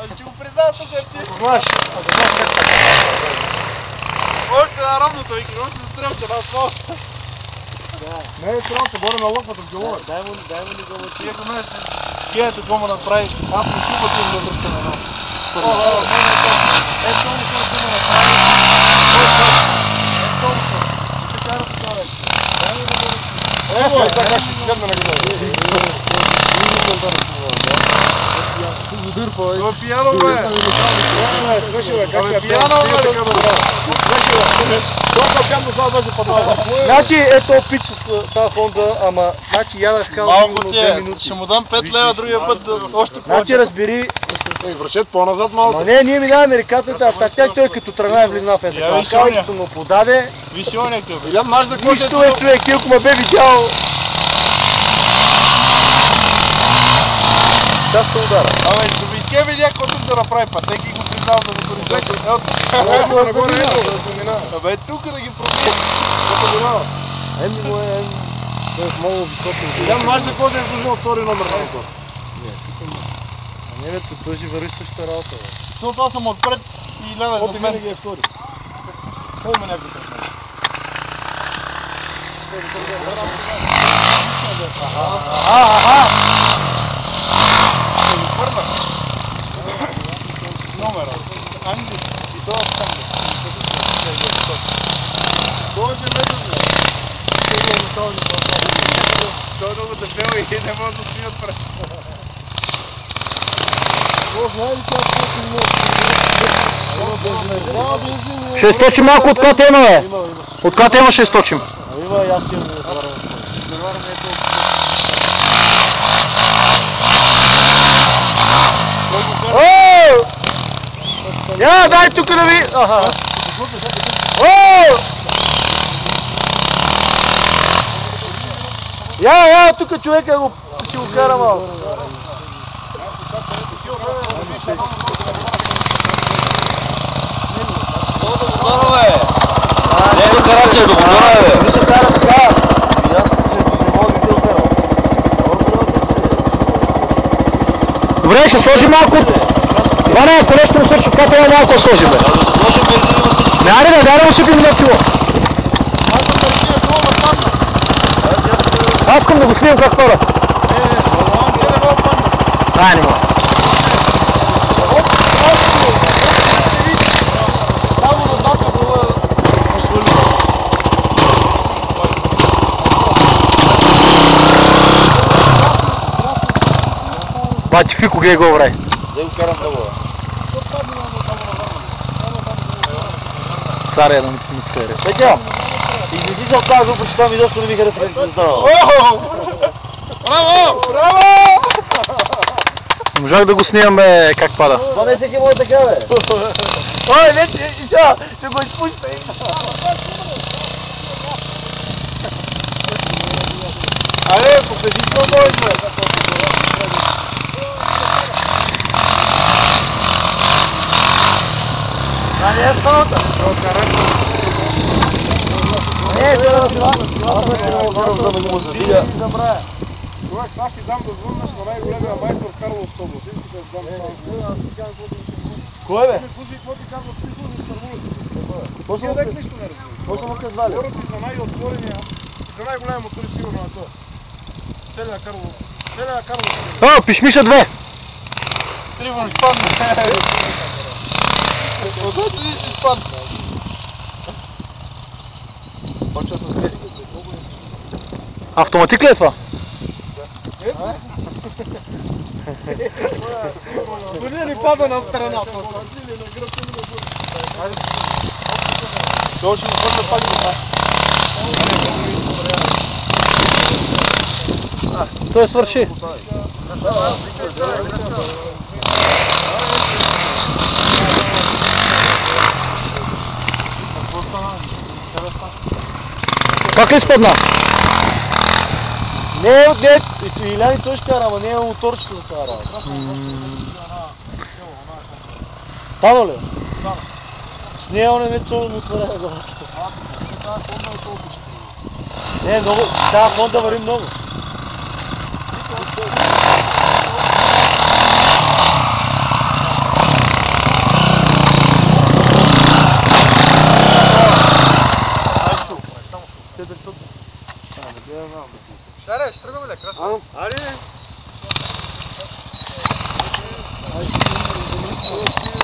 Ще го признава тук ти. Знаеш как така. Още на равното, вики, още се стрелче на асфалт. Не е стрелче, горе на лъквата в джелове. Дай му ни го мъчи. Ако знаеш, геят какво му направиш, аз не чувате им да връщам едно. Ето ми това да му направиш. Ето ми това. Ще кара така вече. Дай ми да го мъчи. Ето е така, ще седна на гледа. Това е пияно, бе! Значи ето пич с тази Хонда, ама значи ядах кал малко на ти 2 е, минути. ще му дам 5 лева, другия път още повече. Значи разбери, Връщат по-назад малко. ма не, ние минаваме рекатата, а така той като тръгна е влизна в Я ефекта. виж Кал оня. като му подаде, Виж и оня къв. Илян, знаеш за какво ще нищо е човек, ако ме бе видял. Да се удара. Абе, ще ви изке видя какво тук да направи пътеки и го признал да го коризеки. Ето тук. Абе, тук да ги пробие. Еми му е, той е много високо. Илян, знаеш за какво ще изложил втори номер на мотор? Не, бе, той си върви същата работа, бе. Защото аз съм отпред и Ляна Опи зад мен. винаги е втори. Какво има някой пред мен? Ще го върна. Номера. Англи. И това там. Това ще ме да той много дебел и не може да стои отпред. Знае ли това, което ще източим малко от КТМ, бе. От КТМ ще източим. Има и аз имам я, дай тук да ви... Я, тук човека ще го кара малко. Не е до караче, до мотора, бе. Не се кара така. Не мога да те окара. Добре, ще сложим малко. Иване, ако нещо му свърши, така трябва малко да сложим, бе. Не, аре, дай да му сипим на кило. Аз искам да го сливам как хора. Ай, не мога. Бачи Фико, гледай го, брай. Да го карам много. Царя на мистерия. Петя, излези се от тази група, че там изобщо не ми харесва да се знава. Браво! Браво! Не можах да го снимам, бе, как пада. Това не всеки може така, бе. Ой, вече, и сега, ще го изпуща. Айде, победител мой, бе! А не е спалата. Не, това да Човек, аз ще дам да звъннеш на най-големия майстор в Карловската област. Искате да дам кой, бе? слушай, какво ти казват, ти служиш в Търбулите. Какво Тия дек нищо не разбира. Какво са му казвали? Говорят ти за най-отворения, за най-големия мотор и сигурно на това. Целия Карлов. О, пишмиша 2. Тривон изпадна. Отдайте ли ще изпадна? Автоматик ли е това? Поне ни пада на страната. Той ще го върна пак да. Той свърши. Пак ли спадна? Не, Иляни той ще кара, ама не е моторчето за тази работа. Пада ли? С нея он е не цяло му отваря да върши. Не, много, тази Хонда вари много. Шаре, ще тръгваме ли? Кръсно. Аре!